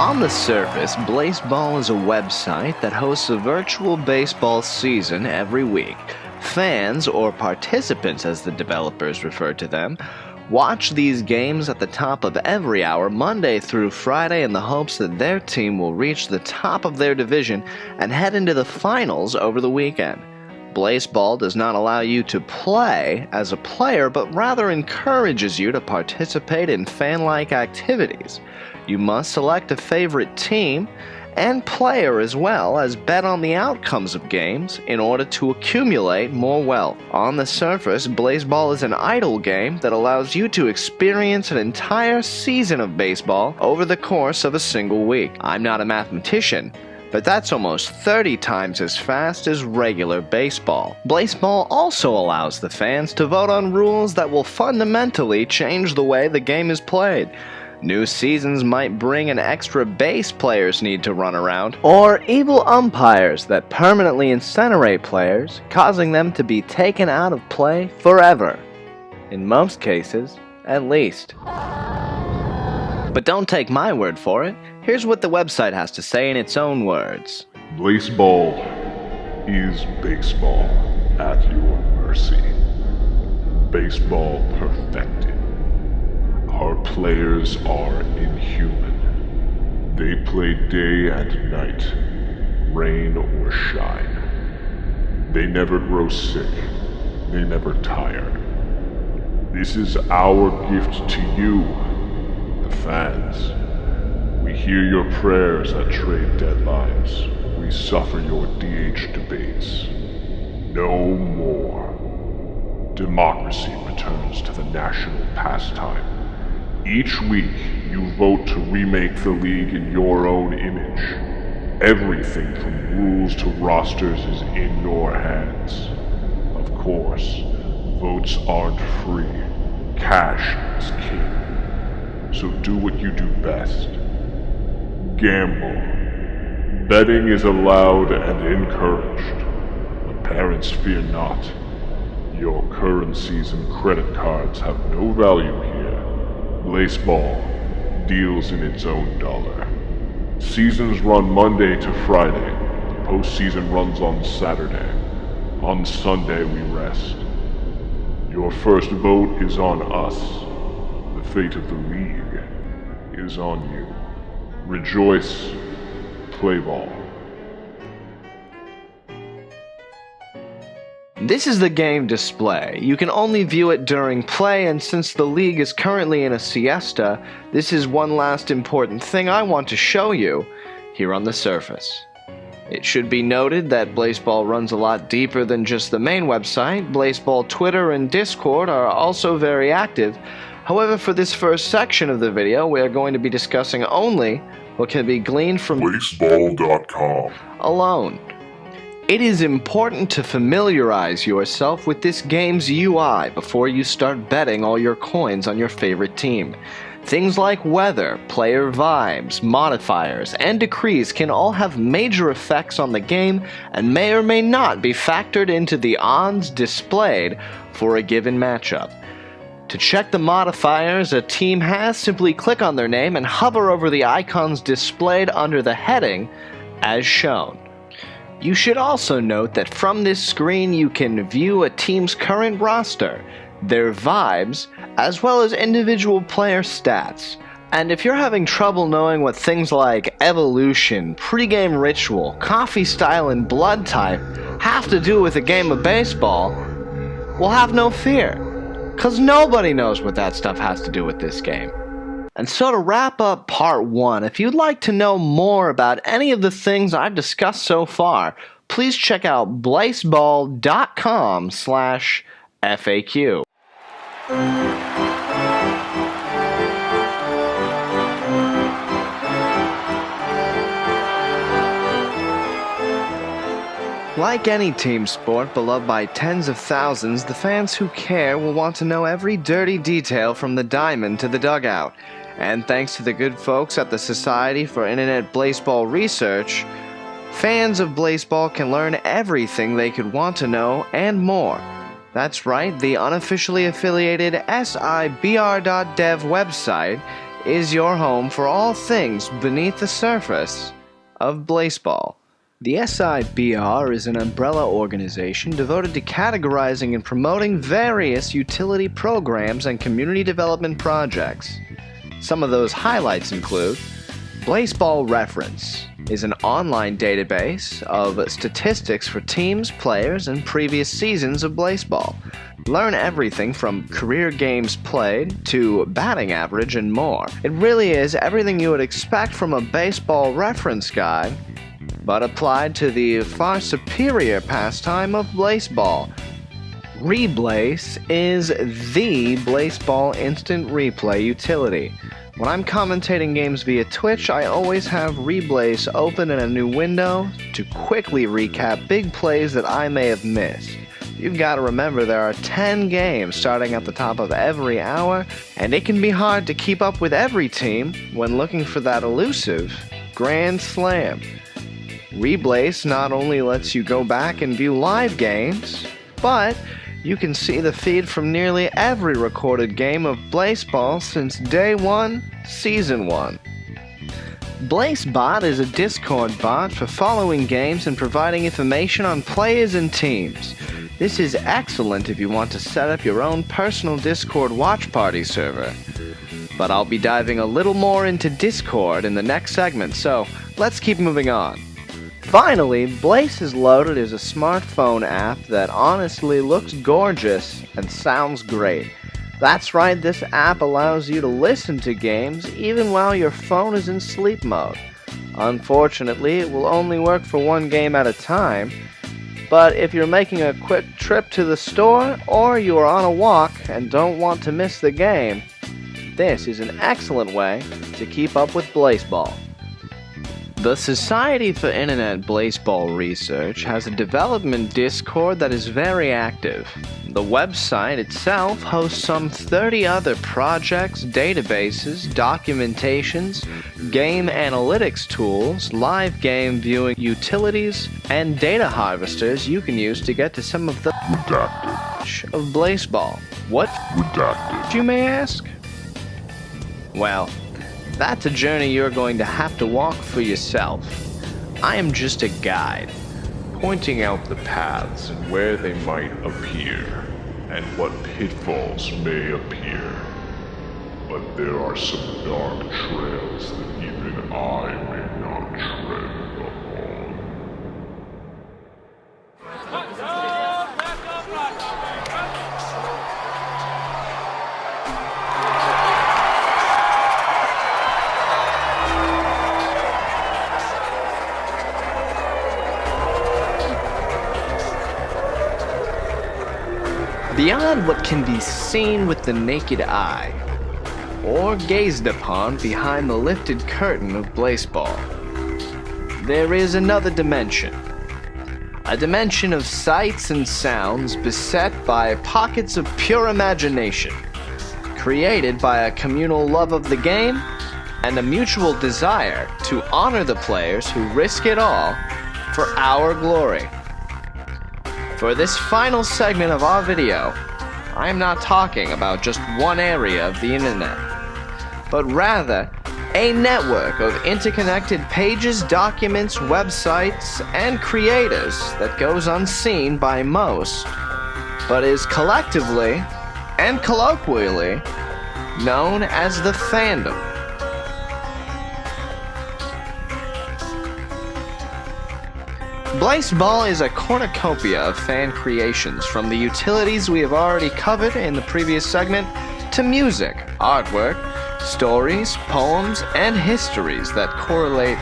On the surface, Blaseball is a website that hosts a virtual baseball season every week. Fans, or participants as the developers refer to them, watch these games at the top of every hour, Monday through Friday, in the hopes that their team will reach the top of their division and head into the finals over the weekend. Blaseball does not allow you to play as a player, but rather encourages you to participate in fan-like activities. You must select a favorite team and player as well as bet on the outcomes of games in order to accumulate more wealth. On the surface, Blaseball is an idle game that allows you to experience an entire season of baseball over the course of a single week. I'm not a mathematician, but that's almost 30 times as fast as regular baseball. Blaseball also allows the fans to vote on rules that will fundamentally change the way the game is played. New seasons might bring an extra base players need to run around, or evil umpires that permanently incinerate players, causing them to be taken out of play forever. In most cases, at least. But don't take my word for it. Here's what the website has to say in its own words. Blaseball is baseball at your mercy. Baseball perfected. Our players are inhuman. They play day and night, rain or shine. They never grow sick. They never tire. This is our gift to you, the fans. We hear your prayers at trade deadlines. We suffer your DH debates. No more. Democracy returns to the national pastime. Each week, you vote to remake the league in your own image. Everything from rules to rosters is in your hands. Of course, votes aren't free. Cash is king. So do what you do best. Gamble. Betting is allowed and encouraged. But parents fear not. Your currencies and credit cards have no value here. Blaseball deals in its own dollar. Seasons run Monday to Friday. The postseason runs on Saturday. On Sunday we rest. Your first vote is on us. The fate of the league is on you. Rejoice. Play ball. This is the game display. You can only view it during play, and since the league is currently in a siesta, this is one last important thing I want to show you here on the surface. It should be noted that Blaseball runs a lot deeper than just the main website. Blaseball Twitter and Discord are also very active. However, for this first section of the video, we are going to be discussing only what can be gleaned from Blaseball.com alone. It is important to familiarize yourself with this game's UI before you start betting all your coins on your favorite team. Things like weather, player vibes, modifiers, and decrees can all have major effects on the game and may or may not be factored into the odds displayed for a given matchup. To check the modifiers a team has, simply click on their name and hover over the icons displayed under the heading as shown. You should also note that from this screen you can view a team's current roster, their vibes, as well as individual player stats. And if you're having trouble knowing what things like evolution, pregame ritual, coffee style, and blood type have to do with a game of baseball, well, have no fear, 'cause nobody knows what that stuff has to do with this game. And so to wrap up part 1, if you'd like to know more about any of the things I've discussed so far, please check out blaseball.com/FAQ. Like any team sport beloved by tens of thousands, the fans who care will want to know every dirty detail from the diamond to the dugout. And thanks to the good folks at the Society for Internet Blaseball Research, fans of Blaseball can learn everything they could want to know and more. That's right, the unofficially affiliated SIBR.dev website is your home for all things beneath the surface of Blaseball. The SIBR is an umbrella organization devoted to categorizing and promoting various utility programs and community development projects. Some of those highlights include Blaseball Reference is an online database of statistics for teams, players, and previous seasons of Blaseball. Learn everything from career games played to batting average and more. It really is everything you would expect from a baseball reference guide, but applied to the far superior pastime of Blaseball. Reblaze is the Blaseball instant replay utility. When I'm commentating games via Twitch, I always have Reblaze open in a new window to quickly recap big plays that I may have missed. You've got to remember there are 10 games starting at the top of every hour, and it can be hard to keep up with every team when looking for that elusive Grand Slam. Reblaze not only lets you go back and view live games, but you can see the feed from nearly every recorded game of Blaseball since day 1, season 1. Blazebot is a Discord bot for following games and providing information on players and teams. This is excellent if you want to set up your own personal Discord watch party server. But I'll be diving a little more into Discord in the next segment, so let's keep moving on. Finally, Blaze is loaded as a smartphone app that honestly looks gorgeous and sounds great. That's right, this app allows you to listen to games even while your phone is in sleep mode. Unfortunately, it will only work for one game at a time, but if you're making a quick trip to the store or you are on a walk and don't want to miss the game, this is an excellent way to keep up with Blaseball. The Society for Internet Blaseball Research has a development Discord that is very active. The website itself hosts some 30 other projects, databases, documentations, game analytics tools, live game viewing utilities, and data harvesters you can use to get to some of the redacted of Blaseball. What redacted, you may ask? Well, that's a journey you're going to have to walk for yourself. I am just a guide, pointing out the paths and where they might appear, and what pitfalls may appear. But there are some dark trails that even I may not tread upon. Beyond what can be seen with the naked eye, or gazed upon behind the lifted curtain of Blaseball, there is another dimension. A dimension of sights and sounds beset by pockets of pure imagination, created by a communal love of the game and a mutual desire to honor the players who risk it all for our glory. For this final segment of our video, I am not talking about just one area of the internet, but rather a network of interconnected pages, documents, websites, and creators that goes unseen by most, but is collectively and colloquially known as the Fandom. Blaseball is a cornucopia of fan creations, from the utilities we have already covered in the previous segment to music, artwork, stories, poems, and histories that correlate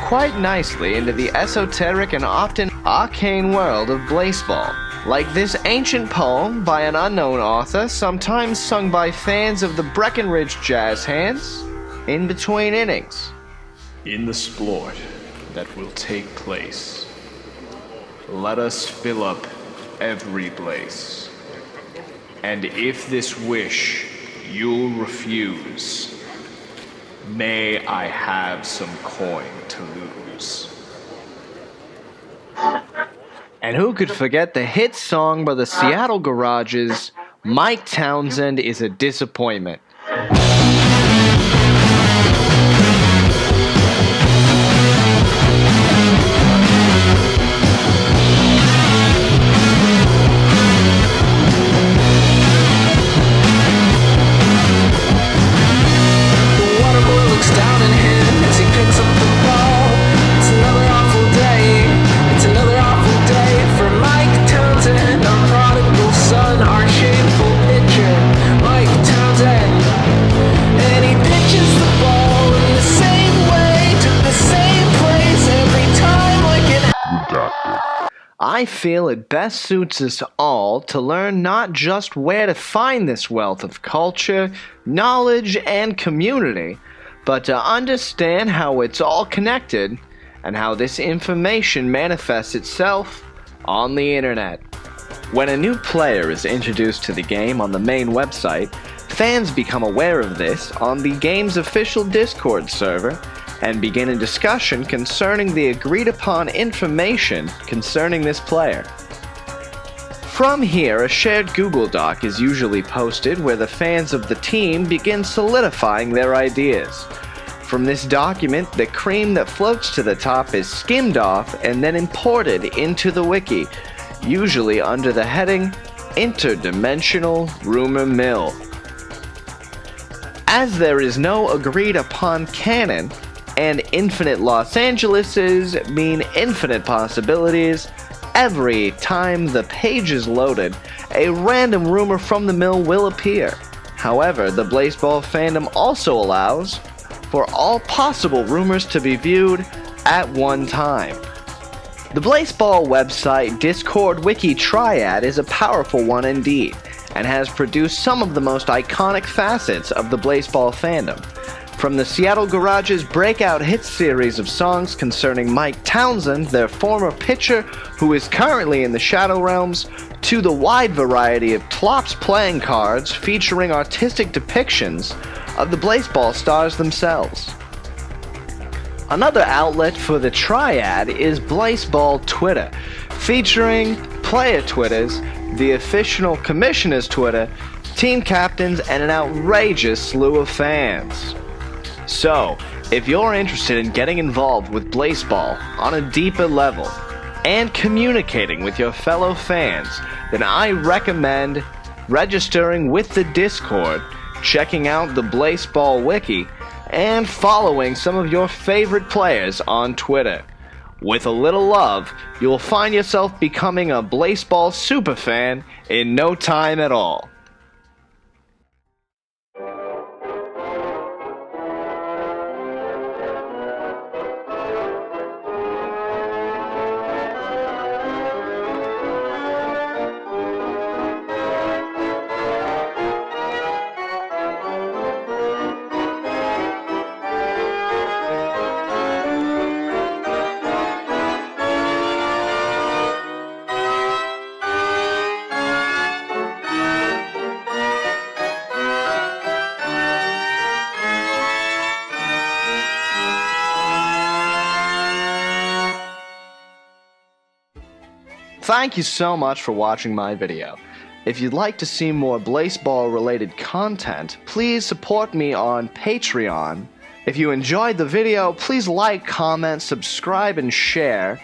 quite nicely into the esoteric and often arcane world of Blaseball. Like this ancient poem by an unknown author, sometimes sung by fans of the Breckenridge Jazz Hands, in between innings. In the sport that will take place, let us fill up every place. And if this wish you'll refuse, may I have some coin to lose. And who could forget the hit song by the Seattle Garages, Mike Townsend is a Disappointment. Skipper looks down at him as he picks up the ball. It's another awful day. It's another awful day for Mike Townsend, our prodigal son, our shameful pitcher, Mike Townsend. And he pitches the ball in the same way to the same place every time like an I feel it best suits us all to learn not just where to find this wealth of culture, knowledge, and community, but to understand how it's all connected and how this information manifests itself on the internet. When a new player is introduced to the game on the main website, fans become aware of this on the game's official Discord server and begin a discussion concerning the agreed-upon information concerning this player. From here, a shared Google Doc is usually posted where the fans of the team begin solidifying their ideas. From this document, the cream that floats to the top is skimmed off and then imported into the wiki, usually under the heading Interdimensional Rumor Mill. As there is no agreed-upon canon, and infinite Los Angeleses mean infinite possibilities, every time the page is loaded, a random rumor from the mill will appear. However, the Blazeball fandom also allows for all possible rumors to be viewed at one time. The Blazeball website Discord Wiki Triad is a powerful one indeed, and has produced some of the most iconic facets of the Blazeball fandom. From the Seattle Garage's breakout hit series of songs concerning Mike Townsend, their former pitcher who is currently in the Shadow Realms, to the wide variety of Tlops playing cards featuring artistic depictions of the Blazeball stars themselves. Another outlet for the Triad is Blaseball Twitter, featuring player Twitters, the official commissioner's Twitter, team captains, and an outrageous slew of fans. So, if you're interested in getting involved with Blazeball on a deeper level and communicating with your fellow fans, then I recommend registering with the Discord, checking out the Blazeball wiki, and following some of your favorite players on Twitter. With a little love, you'll find yourself becoming a Blazeball superfan in no time at all. Thank you so much for watching my video. If you'd like to see more Blazeball related content, please support me on Patreon. If you enjoyed the video, please like, comment, subscribe, and share,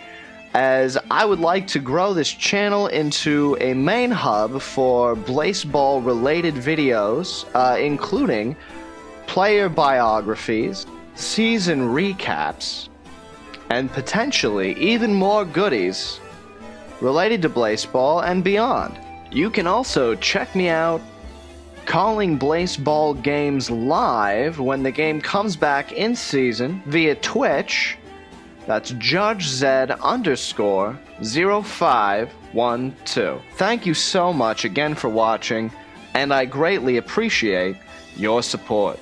as I would like to grow this channel into a main hub for Blazeball related videos, including player biographies, season recaps, and potentially even more goodies related to Blazeball and beyond. You can also check me out calling Blazeball games live when the game comes back in season via Twitch. That's JudgeZ_0512. Thank you so much again for watching, and I greatly appreciate your support.